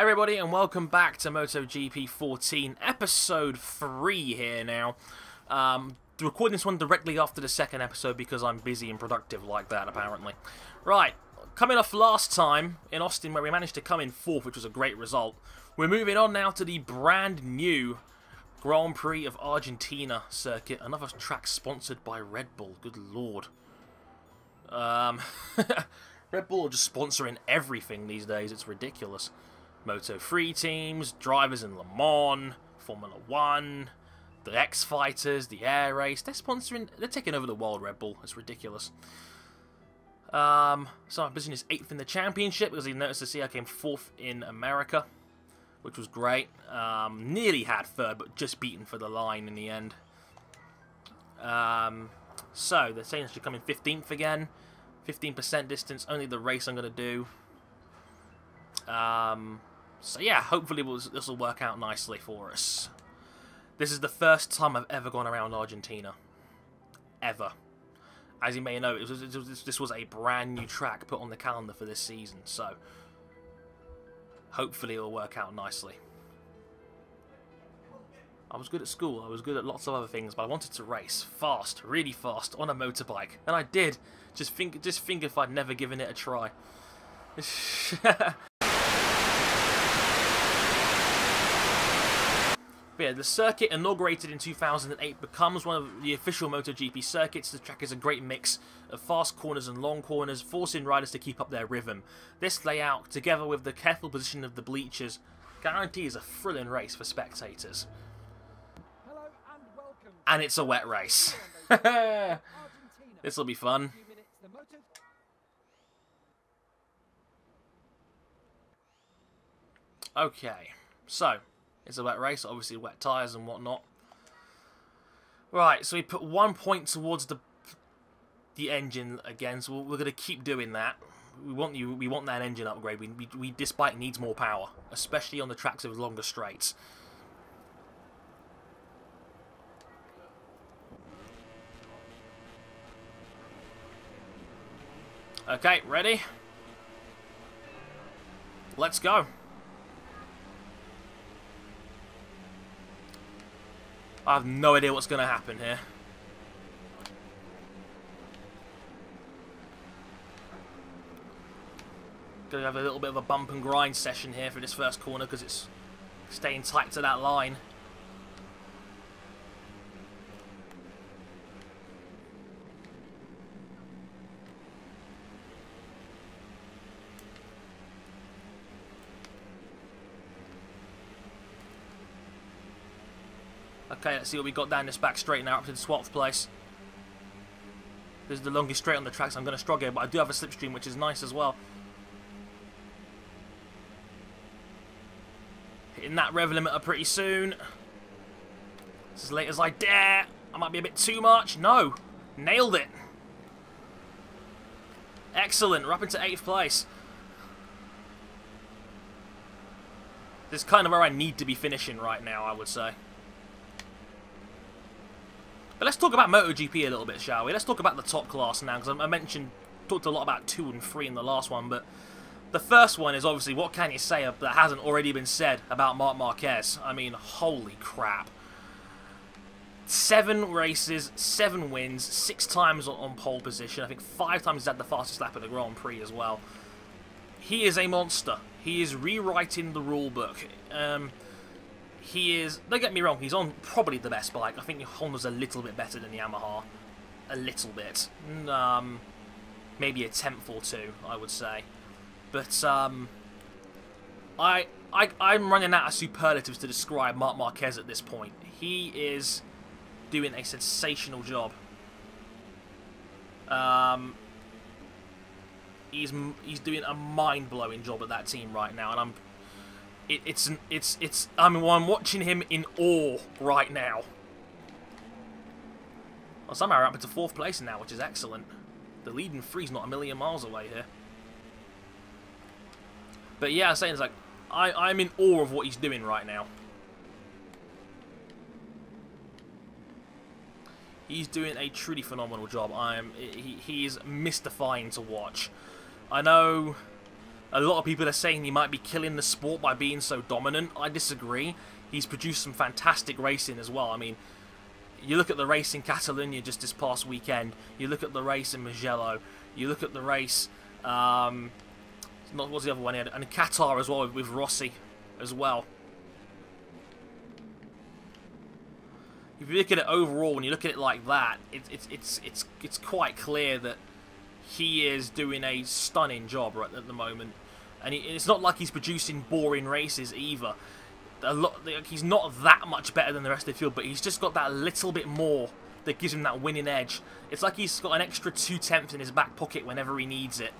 Everybody, and welcome back to MotoGP 14, episode 3 here now. Recording this one directly after the second episode because I'm busy and productive like that, apparently. Right, coming off last time in Austin where we managed to come in 4th, which was a great result. We're moving on now to the brand new Grand Prix of Argentina circuit. Another track sponsored by Red Bull, good lord. Red Bull are just sponsoring everything these days, it's ridiculous. Moto3 teams, drivers in Le Mans, Formula 1, the X-Fighters, the Air Race, they're taking over the world, Red Bull, it's ridiculous. So my position is 8th in the championship, because you noticed to see I came 4th in America, which was great. Nearly had 3rd, but just beaten for the line in the end. So they're saying I should come in 15th again, 15% distance, only the race I'm going to do. So yeah, hopefully this will work out nicely for us. This is the first time I've ever gone around Argentina. Ever. As you may know, this was a brand new track put on the calendar for this season, so hopefully it will work out nicely. I was good at school, I was good at lots of other things, but I wanted to race fast, really fast, on a motorbike, and I did. Just think if I'd never given it a try. But yeah, the circuit, inaugurated in 2008, becomes one of the official MotoGP circuits. The track is a great mix of fast corners and long corners, forcing riders to keep up their rhythm. This layout, together with the careful position of the bleachers, guarantees a thrilling race for spectators. Hello and welcome. And it's a wet race. This will be fun. Okay, so it's a wet race, obviously wet tyres and whatnot. Right, so we put 1 point towards the engine again, so we're going to keep doing that. We want that engine upgrade. This bike needs more power, especially on the tracks with longer straights. Okay, ready? Let's go. I have no idea what's going to happen here. Going to have a little bit of a bump and grind session here for this first corner because it's staying tight to that line. Okay, let's see what we got down this back straight now up to the 12th place. This is the longest straight on the track, so I'm going to struggle here, but I do have a slipstream, which is nice as well. Hitting that rev limiter pretty soon. It's as late as I dare. I might be a bit too much. No. Nailed it. Excellent. We're up into 8th place. This is kind of where I need to be finishing right now, I would say. But let's talk about MotoGP a little bit, shall we? Let's talk about the top class now, because I talked a lot about 2 and 3 in the last one, but the first one is obviously, what can you say that hasn't already been said about Marc Marquez? I mean, holy crap. 7 races, 7 wins, 6 times on pole position. I think 5 times he's had the fastest lap at the Grand Prix as well. He is a monster. He is rewriting the rule book. He is, don't get me wrong, he's on probably the best bike. I think Honda's a little bit better than Yamaha. A little bit. Maybe a tenth or 2, I would say. But, I'm running out of superlatives to describe Marc Marquez at this point. He is doing a sensational job. He's doing a mind-blowing job at that team right now, and I'm watching him in awe right now. Well, somehow we're up into 4th place now, which is excellent. The lead in 3's not a million miles away here. But yeah, I'm saying it's like I'm in awe of what he's doing right now. He's doing a truly phenomenal job. He is mystifying to watch. I know A lot of people are saying he might be killing the sport by being so dominant. I disagree. He's produced some fantastic racing as well. I mean, you look at the race in Catalonia just this past weekend. You look at the race in Mugello. You look at the race, what's the other one here? And Qatar as well with Rossi as well. If you look at it overall, when you look at it like that, it's quite clear that he is doing a stunning job right at the moment. And it's not like he's producing boring races either. He's not that much better than the rest of the field, but he's just got that little bit more that gives him that winning edge. It's like he's got an extra 2/10 in his back pocket whenever he needs it.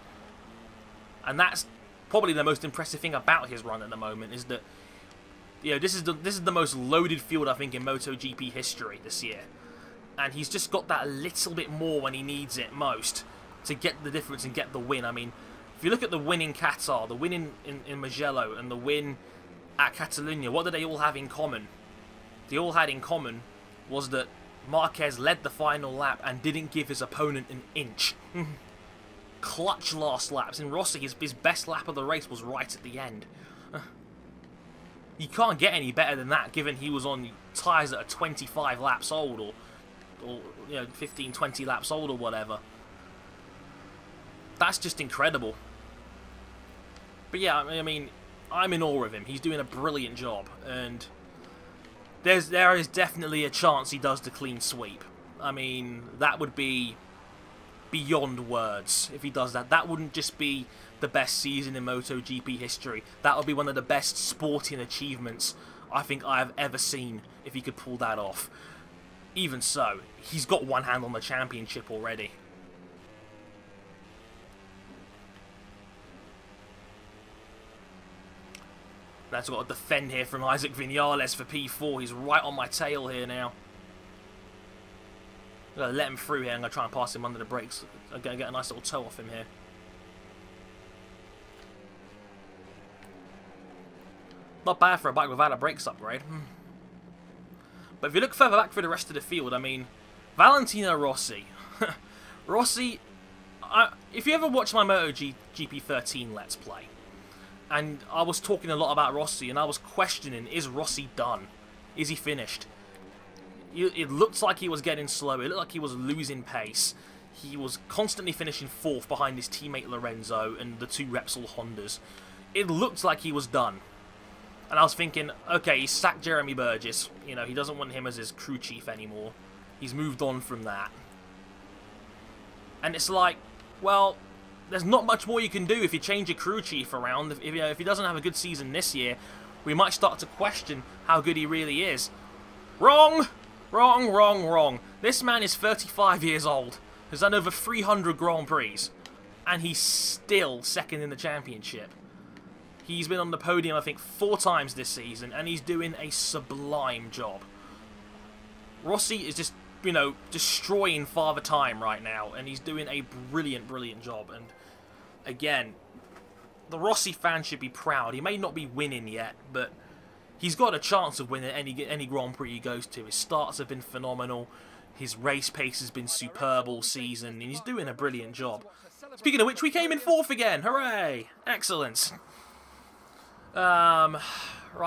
And that's probably the most impressive thing about his run at the moment, is that, you know, this is the most loaded field I think in MotoGP history this year. And he's just got that little bit more when he needs it most to get the difference and get the win. I mean, if you look at the win in Qatar, the win in Mugello, and the win at Catalonia, what did they all have in common? They all had in common was that Marquez led the final lap and didn't give his opponent an inch. Clutch last laps. In Rossi, his best lap of the race was right at the end. You can't get any better than that, given he was on tyres that are 25 laps old, or you know, 15, 20 laps old, or whatever. That's just incredible. But yeah, I mean, I'm in awe of him. He's doing a brilliant job, and there is definitely a chance he does the clean sweep. I mean, that would be beyond words if he does that. That wouldn't just be the best season in MotoGP history. That would be one of the best sporting achievements I think I have ever seen if he could pull that off. Even so, he's got one hand on the championship already. That's got to defend here from Isaac Vinales for P4. He's right on my tail here now. I'm going to let him through here. I'm going to try and pass him under the brakes. I'm going to get a nice little toe off him here. Not bad for a bike without a brakes upgrade. But if you look further back through the rest of the field, I mean, Valentino Rossi. Rossi, if you ever watch my MotoGP 13 Let's Play, and I was talking a lot about Rossi, and I was questioning, is Rossi done? Is he finished? It looked like he was getting slow. It looked like he was losing pace. He was constantly finishing 4th behind his teammate Lorenzo and the 2 Repsol Hondas. It looked like he was done. And I was thinking, okay, he sacked Jeremy Burgess. You know, he doesn't want him as his crew chief anymore. He's moved on from that. And it's like, well, there's not much more you can do if you change your crew chief around. If he doesn't have a good season this year, we might start to question how good he really is. Wrong! Wrong, wrong, wrong. This man is 35 years old, has done over 300 Grand Prix, and he's still second in the championship. He's been on the podium, I think, 4 times this season, and he's doing a sublime job. Rossi is just, you know, destroying Father Time right now, and he's doing a brilliant, brilliant job. And again, the Rossi fans should be proud. He may not be winning yet, but he's got a chance of winning any Grand Prix he goes to. His starts have been phenomenal. His race pace has been superb all season, and he's doing a brilliant job. Speaking of which, we came in 4th again. Hooray! Excellent. Right,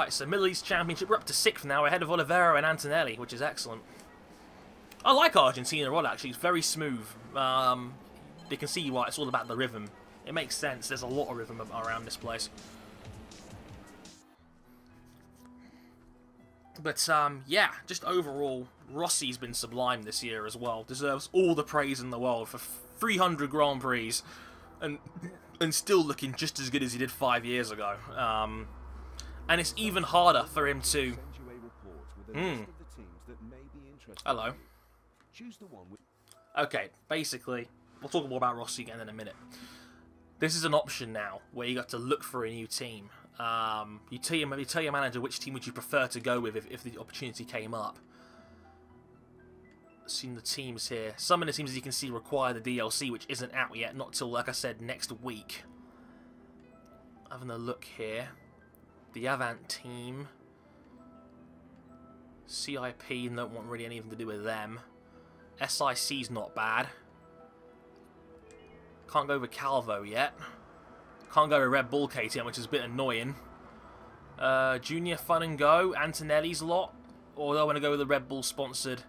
so Middle East Championship, we're up to 6th now, ahead of Oliveira and Antonelli, which is excellent. I like Argentina rod, actually. It's very smooth. You can see why it's all about the rhythm. It makes sense. There's a lot of rhythm around this place. But, yeah, just overall, Rossi's been sublime this year as well. Deserves all the praise in the world for 300 Grand Prix and still looking just as good as he did 5 years ago. And it's even harder for him to... Hello. Okay, basically, we'll talk more about Rossi again in a minute. This is an option now, where you got to look for a new team. You tell your manager which team would you prefer to go with if the opportunity came up. Seen the teams here. Some of the teams, as you can see, require the DLC, which isn't out yet, not till, like I said, next week. Having a look here. The Avant team. CIP, don't want really anything to do with them. SIC's not bad. Can't go with Calvo yet. Can't go to Red Bull KTM, which is a bit annoying. Junior Fun and Go, Antonelli's lot. Or do I want to go with the Red Bull sponsored?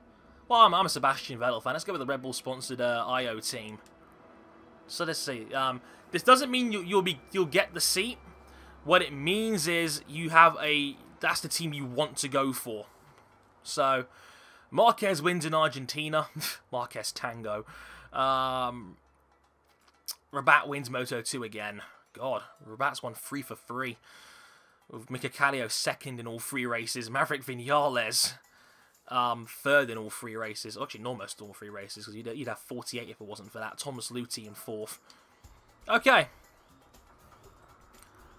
Well, I'm a Sebastian Vettel fan. Let's go with the Red Bull sponsored IO team. So let's see. This doesn't mean you'll get the seat. What it means is you have that's the team you want to go for. So Marquez wins in Argentina. Marquez Tango. Rabat wins Moto2 again. God, Rabat's won 3 for 3. With Mika Kallio second in all 3 races. Maverick Vinales third in all 3 races. Actually, almost all 3 races, because you'd have 48 if it wasn't for that. Thomas Luthi in 4th. Okay.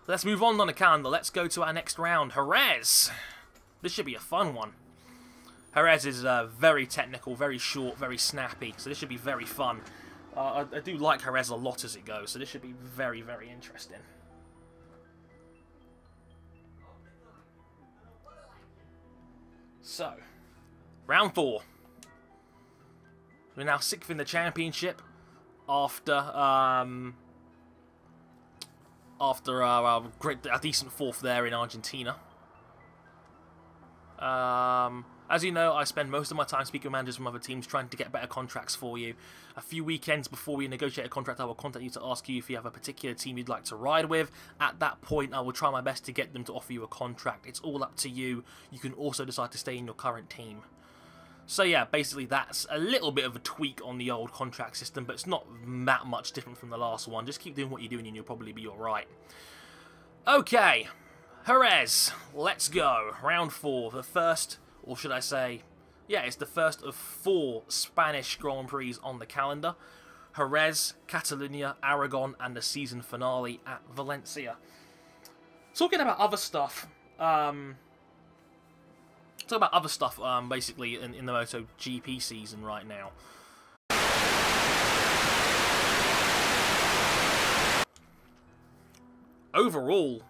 Let's move on the calendar. Let's go to our next round. Jerez. This should be a fun one. Jerez is very technical, very short, very snappy. So this should be very fun. I do like Jerez a lot as it goes. So this should be very, very interesting. So, round 4. We're now 6th in the championship after a decent 4th there in Argentina. As you know, I spend most of my time speaking with managers from other teams trying to get better contracts for you. A few weekends before we negotiate a contract, I will contact you to ask you if you have a particular team you'd like to ride with. At that point, I will try my best to get them to offer you a contract. It's all up to you. You can also decide to stay in your current team. So yeah, basically that's a little bit of a tweak on the old contract system, but it's not that much different from the last one. Just keep doing what you're doing and you'll probably be alright. Okay, Jerez, let's go. Round 4, the first, or should I say, yeah, it's the first of 4 Spanish Grand Prix on the calendar. Jerez, Catalunya, Aragon, and the season finale at Valencia. Talking about other stuff, basically in the MotoGP season right now. Overall,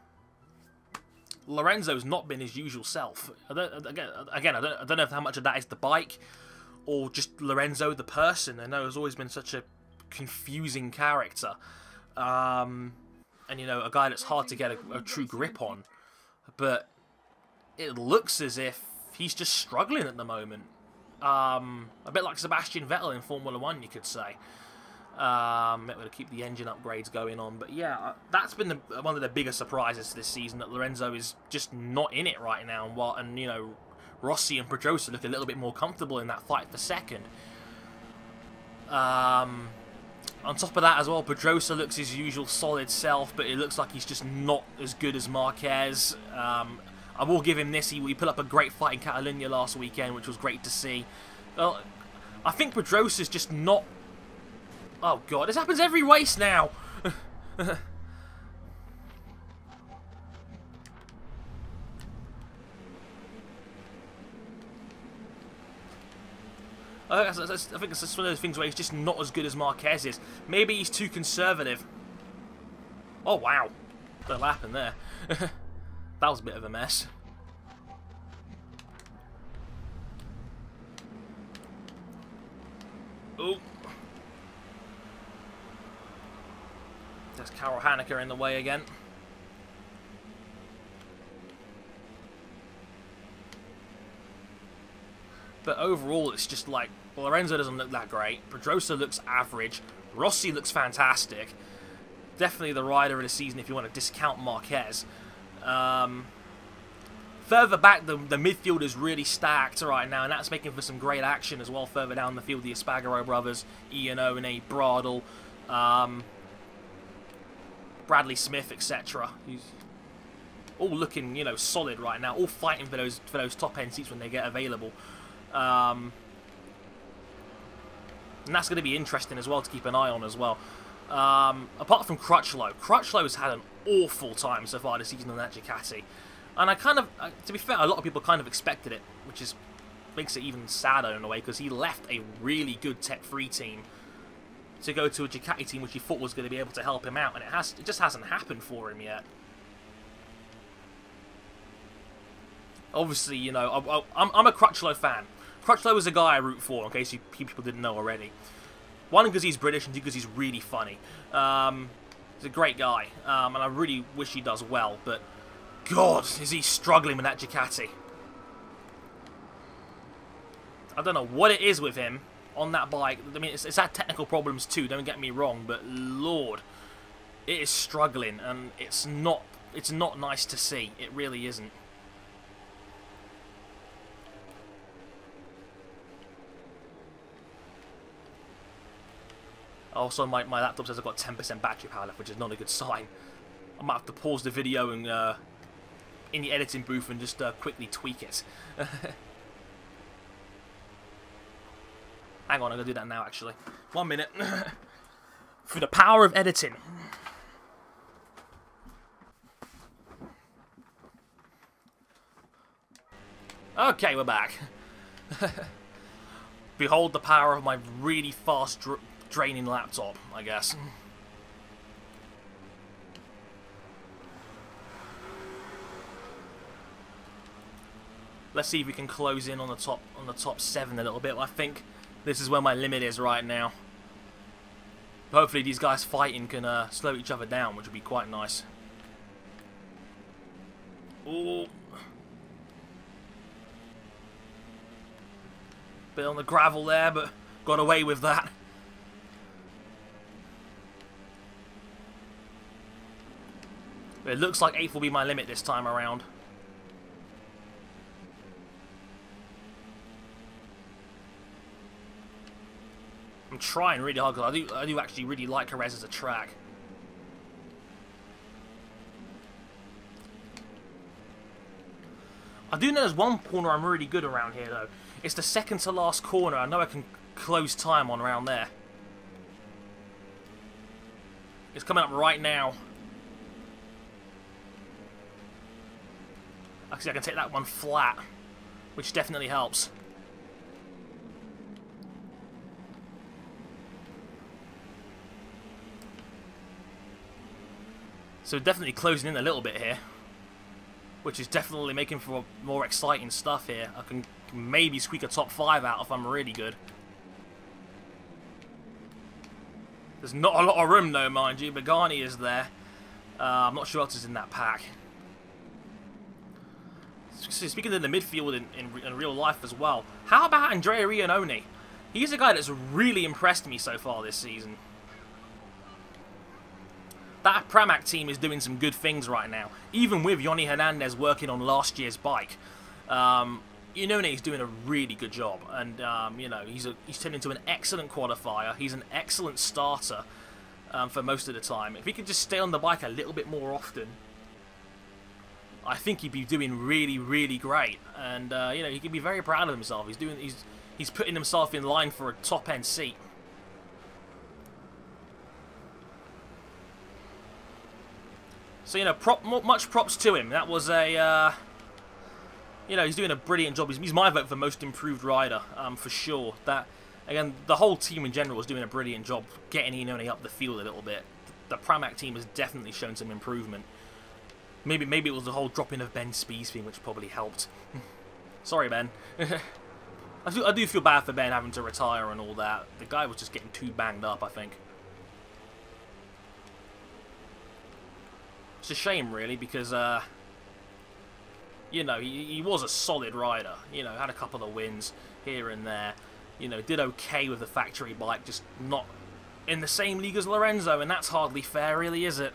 Lorenzo's not been his usual self. I don't know how much of that is the bike or just Lorenzo the person. I know he's always been such a confusing character, and you know, a guy that's hard to get a true grip on. But it looks as if he's just struggling at the moment. A bit like Sebastian Vettel in Formula 1, you could say. Able to keep the engine upgrades going on, but yeah, that's been one of the biggest surprises this season, that Lorenzo is just not in it right now. And you know, Rossi and Pedrosa look a little bit more comfortable in that fight for second. On top of that as well, Pedrosa looks his usual solid self, but it looks like he's just not as good as Marquez. I will give him this. He put up a great fight in Catalunya last weekend, which was great to see. Well, I think Pedrosa's just not... Oh god, this happens every race now! I think it's just one of those things where he's just not as good as Marquez is. Maybe he's too conservative. Oh wow, what happened there? That was a bit of a mess. Ooh. There's Karel Haneker in the way again. But overall, it's just like, well, Lorenzo doesn't look that great. Pedrosa looks average. Rossi looks fantastic. Definitely the rider of the season if you want to discount Marquez. Further back, the midfield is really stacked right now, and that's making for some great action as well. Further down the field, the Espargaro brothers, Ian Owen, Bradle, Bradley Smith, etc. All looking, you know, solid right now. All fighting for those top end seats when they get available. And that's going to be interesting as well to keep an eye on as well. Apart from Crutchlow. Crutchlow has had an awful time so far this season on that Ducati. And I kind of, to be fair, a lot of people kind of expected it, which makes it even sadder in a way, because he left a really good Tech 3 team to go to a Ducati team which he thought was going to be able to help him out, and it just hasn't happened for him yet. Obviously, you know, I'm a Crutchlow fan. Crutchlow is a guy I root for, in case people didn't know already. One, because he's British, and two, because he's really funny. He's a great guy, and I really wish he does well, but God, is he struggling with that Ducati. I don't know what it is with him on that bike. I mean, it's had technical problems too, don't get me wrong, but Lord, it is struggling, and it's not nice to see. It really isn't. Also, my laptop says I've got 10% battery power left, which is not a good sign. I might have to pause the video and in the editing booth and just quickly tweak it. Hang on, I'm going to do that now, actually. 1 minute. Through the power of editing. Okay, we're back. Behold the power of my really fast draining laptop, I guess. Let's see if we can close in on the top 7 a little bit. I think this is where my limit is right now. Hopefully these guys fighting can slow each other down, which would be quite nice. Ooh. Bit on the gravel there, but got away with that. But it looks like 8th will be my limit this time around. I'm trying really hard because I do actually really like Jerez as a track. I do know there's one corner I'm really good around here though. It's the second to last corner. I know I can close time on around there. It's coming up right now. Actually, I can take that one flat, which definitely helps. So definitely closing in a little bit here, which is definitely making for more exciting stuff here. I can maybe squeak a top 5 out if I'm really good. There's not a lot of room though, mind you. Bagani is there. I'm not sure what else is in that pack. Speaking of the midfield in real life as well, how about Andrea Rianoni? He's a guy that's really impressed me so far this season. That Pramac team is doing some good things right now, even with Yoni Hernandez working on last year's bike. Ianoni's doing a really good job, and you know, he's turned into an excellent qualifier. He's an excellent starter for most of the time. If he could just stay on the bike a little bit more often, I think he'd be doing really, really great. And you know, he can be very proud of himself. He's putting himself in line for a top-end seat. So, you know, much props to him. That was a, you know, he's doing a brilliant job. He's my vote for most improved rider, for sure. That, again, the whole team in general is doing a brilliant job getting Iannone up the field a little bit. The Pramac team has definitely shown some improvement. Maybe it was the whole dropping of Ben Speed's thing which probably helped. Sorry, Ben. I do feel bad for Ben having to retire and all that. The guy was just getting too banged up, I think. It's a shame, really, because, you know, he was a solid rider. You know, had a couple of wins here and there. You know, did okay with the factory bike, just not in the same league as Lorenzo, and that's hardly fair, really, is it?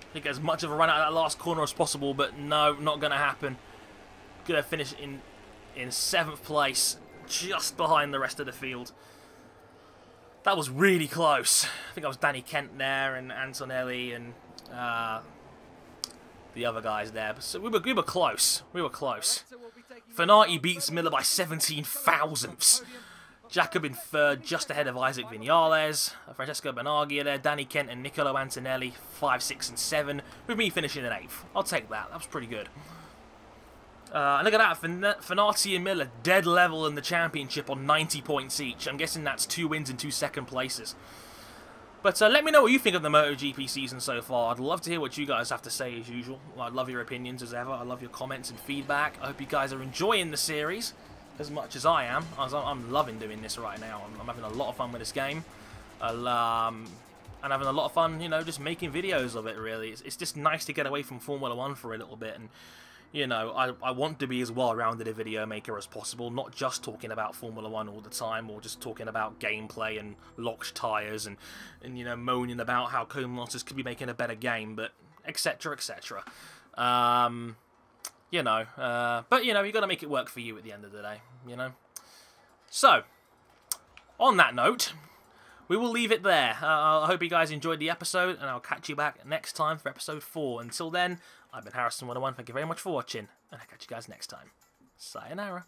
I think as much of a run out of that last corner as possible, but no, not going to happen. Going to finish in 7th place, just behind the rest of the field. That was really close. I think I was Danny Kent there, and Antonelli, and the other guys there. So we were close. We were close. Fenati beats Miller by 17 thousandths. Jacob in 3rd, just ahead of Isaac Vinales. Francesco Benaglia there. Danny Kent and Niccolo Antonelli, 5, 6, and 7. With me finishing in 8th. I'll take that. That was pretty good. And look at that, Fenati and Miller dead level in the championship on 90 points each. I'm guessing that's 2 wins and 2 second places. But let me know what you think of the MotoGP season so far. I'd love to hear what you guys have to say as usual. I'd love your opinions as ever. I love your comments and feedback. I hope you guys are enjoying the series. as much as I am. I'm loving doing this right now. I'm having a lot of fun with this game. And having a lot of fun, you know, just making videos of it, really. It's just nice to get away from Formula 1 for a little bit. And, you know, I want to be as well-rounded a video maker as possible, not just talking about Formula 1 all the time, or just talking about gameplay and locked tyres and you know, moaning about how Codemasters could be making a better game, but etc, etc. You know, but, you know, you've got to make it work for you at the end of the day, you know. So, on that note, we will leave it there. I hope you guys enjoyed the episode, and I'll catch you back next time for episode 4. Until then, I've been Harrison101. Thank you very much for watching, and I'll catch you guys next time. Sayonara.